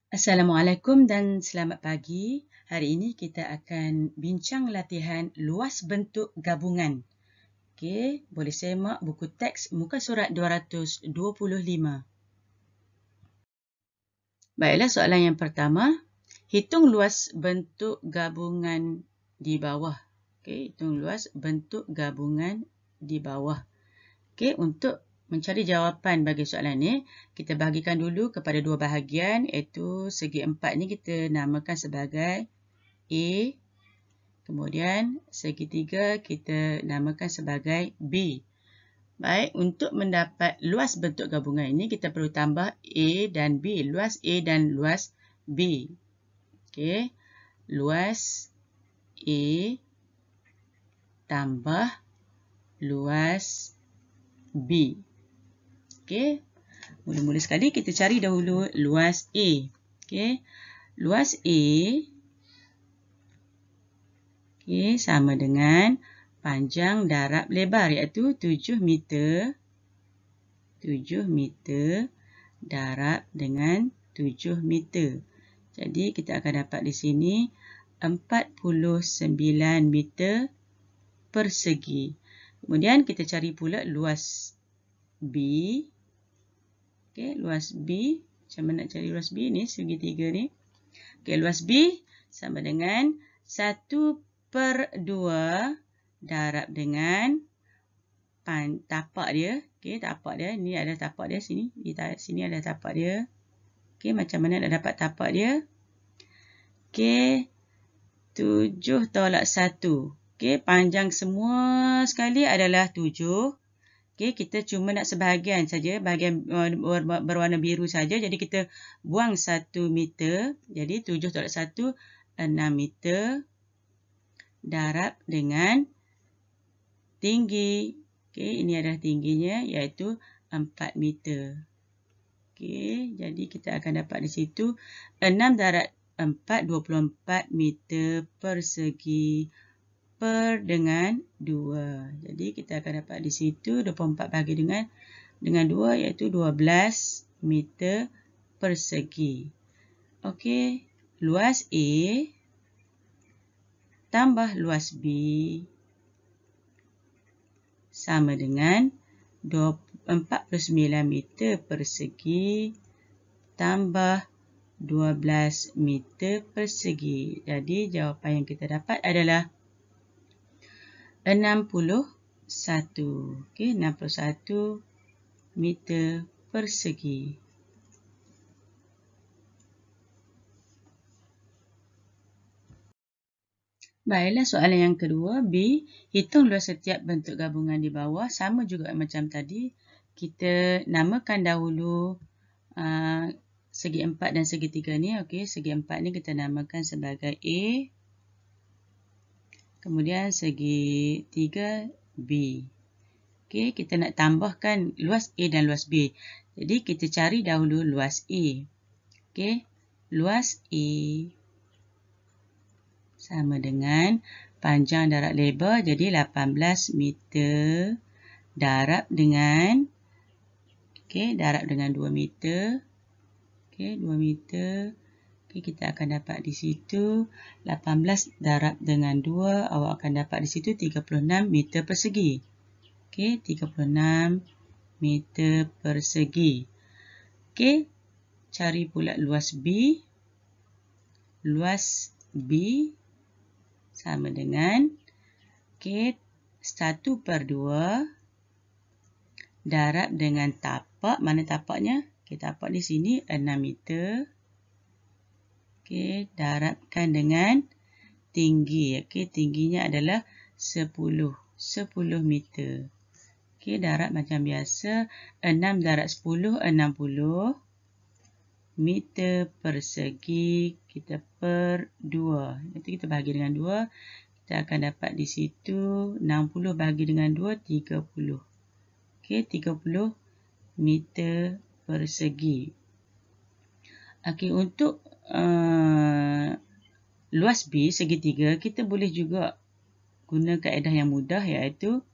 Assalamualaikum dan selamat pagi. Hari ini kita akan bincang latihan luas bentuk gabungan. Okey, boleh semak buku teks muka surat 225. Baiklah, soalan yang pertama. Hitung luas bentuk gabungan di bawah. Okey, hitung luas bentuk gabungan di bawah. Okey, untuk mencari jawapan bagi soalan ni, kita bahagikan dulu kepada dua bahagian, iaitu segi 4 ni kita namakan sebagai A. Kemudian segi 3 kita namakan sebagai B. Baik, untuk mendapat luas bentuk gabungan ini, kita perlu tambah A dan B. Luas A dan luas B. Okey, luas A tambah luas B. Okey, mula-mula sekali kita cari dahulu luas A. Okey, luas A sama dengan panjang darab lebar, iaitu 7 meter. 7 meter darab dengan 7 meter. Jadi kita akan dapat di sini 49 meter persegi. Kemudian kita cari pula luas B. Okey, luas B. Macam mana nak cari luas B ni? Segitiga ni. Okey, luas B sama dengan 1/2 darab dengan tapak dia. Okey, tapak dia. Ni ada tapak dia sini. Di sini ada tapak dia. Okey, macam mana nak dapat tapak dia? Okey, 7 tolak 1. Okey, panjang semua sekali adalah 7. Okey, kita cuma nak sebahagian saja, bahagian berwarna biru saja. Jadi kita buang 1 meter. Jadi 7 tolak 1, 6 meter darab dengan tinggi. Okey, ini adalah tingginya, iaitu 4 meter. Okey, jadi kita akan dapat di situ 6 darab 4, 24 meter persegi per dengan 2. Jadi kita akan dapat di situ 24 bagi dengan 2, iaitu 12 meter persegi. Okey, luas A tambah luas B sama dengan 49 meter persegi tambah 12 meter persegi. Jadi jawapan yang kita dapat adalah 61. Okey, 61 meter persegi. Baiklah, soalan yang kedua, B. Hitung luas setiap bentuk gabungan di bawah. Sama juga macam tadi. Kita namakan dahulu segi 4 dan segi 3 ni. Okey, segi 4 ni kita namakan sebagai A. Kemudian segi 3 B. Okey, kita nak tambahkan luas A dan luas B. Jadi kita cari dahulu luas A. Okey, luas A sama dengan panjang darab lebar, jadi 18 meter darab dengan darab dengan 2 meter. Okey, 2 meter. Okey, kita akan dapat di situ 18 darab dengan 2, awak akan dapat di situ 36 meter persegi. Okey, 36 meter persegi. Okey, cari pula luas B. Luas B sama dengan 1/2 darab dengan tapak. Mana tapaknya? Okey, tapak di sini 6 meter. Okey, darabkan dengan tinggi. Okey, tingginya adalah 10 meter. Okey, darab macam biasa. 6 darab 10, 60 meter persegi, kita per 2. Nanti kita bahagi dengan 2. Kita akan dapat di situ 60 bagi dengan 2, 30. Okey, 30 meter persegi. Okey, untuk luas B, segitiga, kita boleh juga guna kaedah yang mudah, iaitu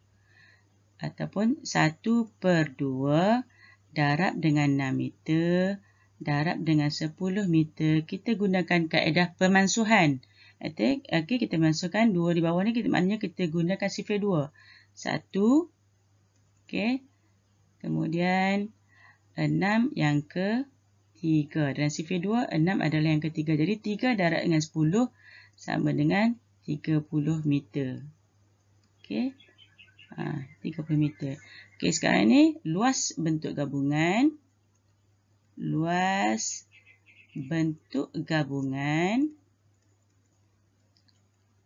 ataupun 1/2 darab dengan 6 meter darab dengan 10 meter. Kita gunakan kaedah pemansuhan. Okey, kita mansuhkan 2 di bawah ni, maknanya kita gunakan sifar 2. 1, okey. Kemudian 6 yang ke-3. Dan sifar 2, 6 adalah yang ke-3. Jadi 3 darab dengan 10 sama dengan 30 meter. Okey. 30 meter. Okey, sekarang ni luas bentuk gabungan. Luas bentuk gabungan.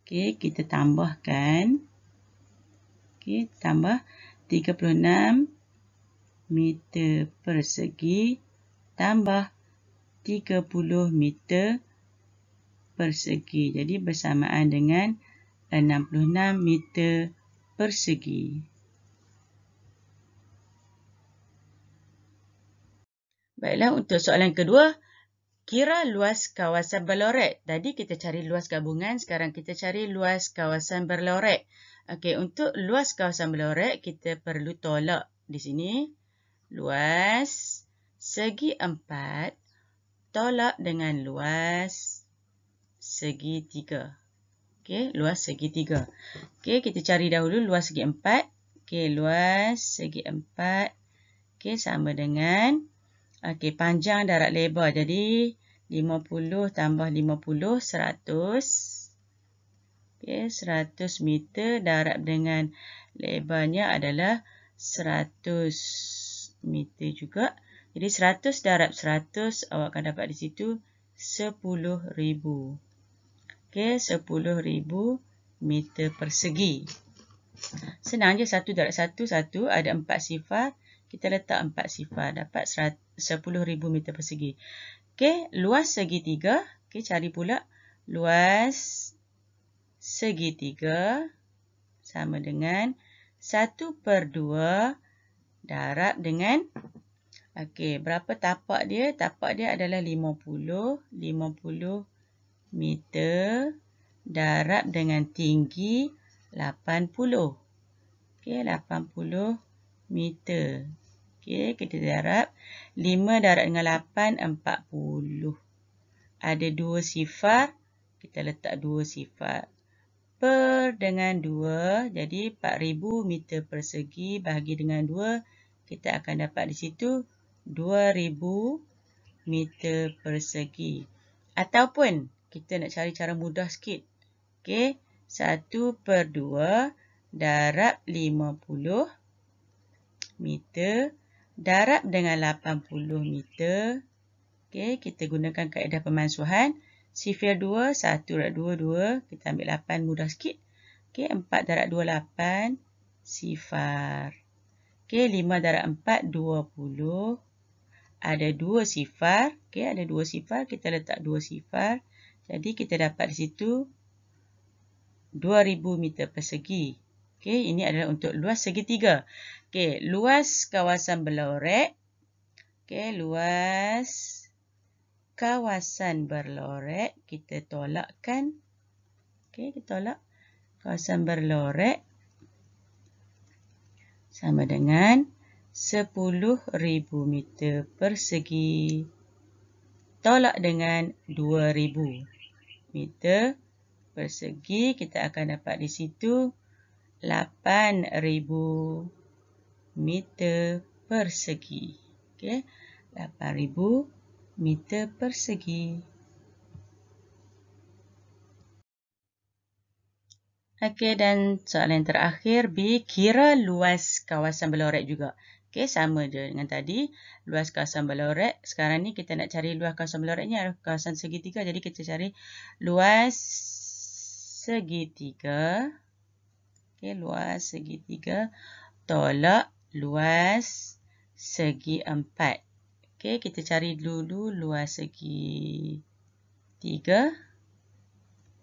Okey, kita tambahkan. Okey, tambah 36 meter persegi tambah 30 meter persegi. Jadi bersamaan dengan 66 meter persegi. Baiklah, untuk soalan kedua, kira luas kawasan berlorek. Tadi kita cari luas gabungan, sekarang kita cari luas kawasan berlorek. Okey, untuk luas kawasan berlorek, kita perlu tolak di sini. Luas segi 4 tolak dengan luas segi 3. Okey, luas segi 3. Okey, kita cari dahulu luas segi 4. Okey, luas segi 4. Okey, sama dengan panjang darab lebar. Jadi 50 tambah 50, 100. Okey, 100 meter darab dengan lebarnya adalah 100 meter juga. Jadi 100 darab 100, awak akan dapat di situ 10,000. Okey, 10,000 meter persegi. Senang je, 1 darab 1, 1. Ada 4 sifar. Kita letak 4 sifar. Dapat 10,000 meter persegi. Okey, luas segi 3. Okey, cari pula luas segi 3 sama dengan 1/2 darab dengan, okey, berapa tapak dia? Tapak dia adalah 50 meter darab dengan tinggi 80. Okey, 80 meter. Okey, kita darab 5 darab dengan 8, 40. Ada 2 sifar, kita letak 2 sifar. Per dengan 2, jadi 4,000 meter persegi bahagi dengan 2, kita akan dapat di situ 2,000 meter persegi. Ataupun kita nak cari cara mudah sikit. Okey, 1/2 darab 50 meter darab dengan 80 meter. Okey, kita gunakan kaedah pemansuhan. Sifar 2, 1 darab 2, 2. Kita ambil 8, mudah sikit. Okey, 4 darab 2, 8. Sifar. Okey, 5 darab 4, 20. Ada 2 sifar. Okey, ada 2 sifar. Kita letak 2 sifar. Jadi, kita dapat di situ 2,000 meter persegi. Okey, ini adalah untuk luas segi 3. Okey, luas kawasan berlorek. Okey, luas kawasan berlorek. Kita tolakkan. Okey, kita tolak. Kawasan berlorek sama dengan 10,000 meter persegi. Tolak dengan 2,000 meter persegi. Kita akan dapat di situ 8,000 meter persegi. Okey, 8,000 meter persegi. Okey, dan soalan terakhir B, kira luas kawasan berlorek juga. Okey, sama je dengan tadi. Luas kawasan berlorek. Sekarang ni kita nak cari luas kawasan berlorek ni adalah kawasan segitiga. Jadi kita cari luas segitiga. Okey, luas segitiga tolak luas segi 4. Okey, kita cari dulu luas segitiga.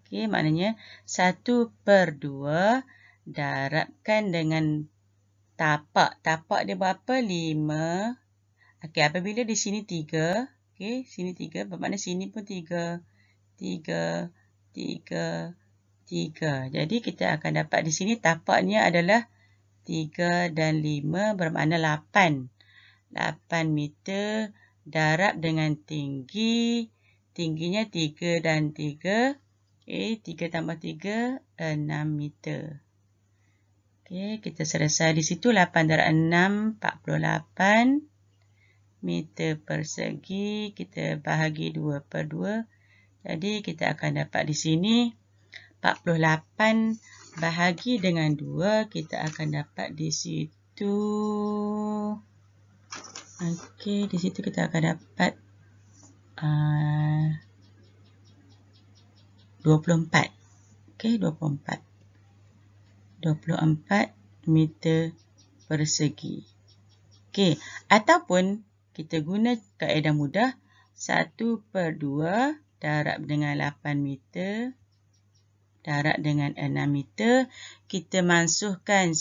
Okey, maknanya 1/2 darabkan dengan tapak. Tapak dia berapa? 5. Okey, apabila di sini 3. Okey, sini 3. Bermakna sini pun 3. 3, 3, 3. Jadi, kita akan dapat di sini tapaknya adalah 3 dan 5 bermakna 8. 8 meter darab dengan tinggi. Tingginya 3 dan 3. Okey, 3 tambah 3, 6 meter. Okey, kita selesai di situ. 8 darab 6, 48 meter persegi. Kita bahagi 2/2. Jadi, kita akan dapat di sini 48 bahagi dengan 2. Kita akan dapat di situ. Okey, di situ kita akan dapat 24. Okey, 24. 24 meter persegi. Okey, ataupun kita guna kaedah mudah 1/2 darab dengan 8 meter darab dengan 6 meter. Kita masukkan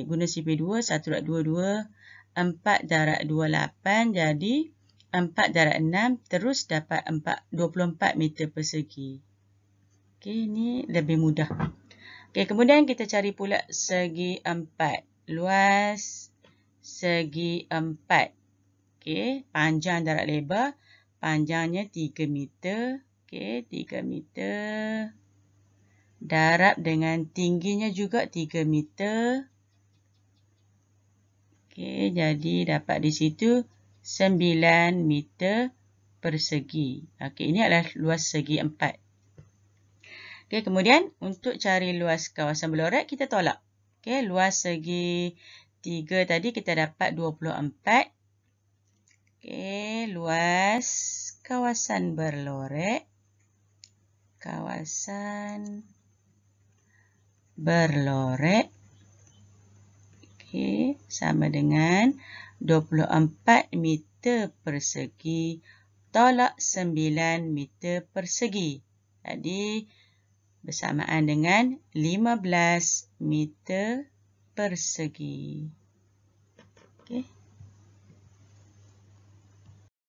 guna CP2, 1/2, 4 darab 28, jadi 4 darab 6, terus dapat 24 meter persegi. Okey, ini lebih mudah. Okey, kemudian kita cari pula segi 4. Luas segi 4. Okey, panjang darab lebar. Panjangnya 3 meter. Okey, 3 meter. Darab dengan tingginya juga 3 meter. Okey, jadi dapat di situ 9 meter persegi. Okey, ini adalah luas segi 4. Okey, kemudian untuk cari luas kawasan berloret, kita tolak. Okey, luas segi 3 tadi kita dapat 24. Okey, luas kawasan berloret. Kawasan berloret. Okey, sama dengan 24 meter persegi tolak 9 meter persegi. Jadi, bersamaan dengan 15 meter persegi. Okey.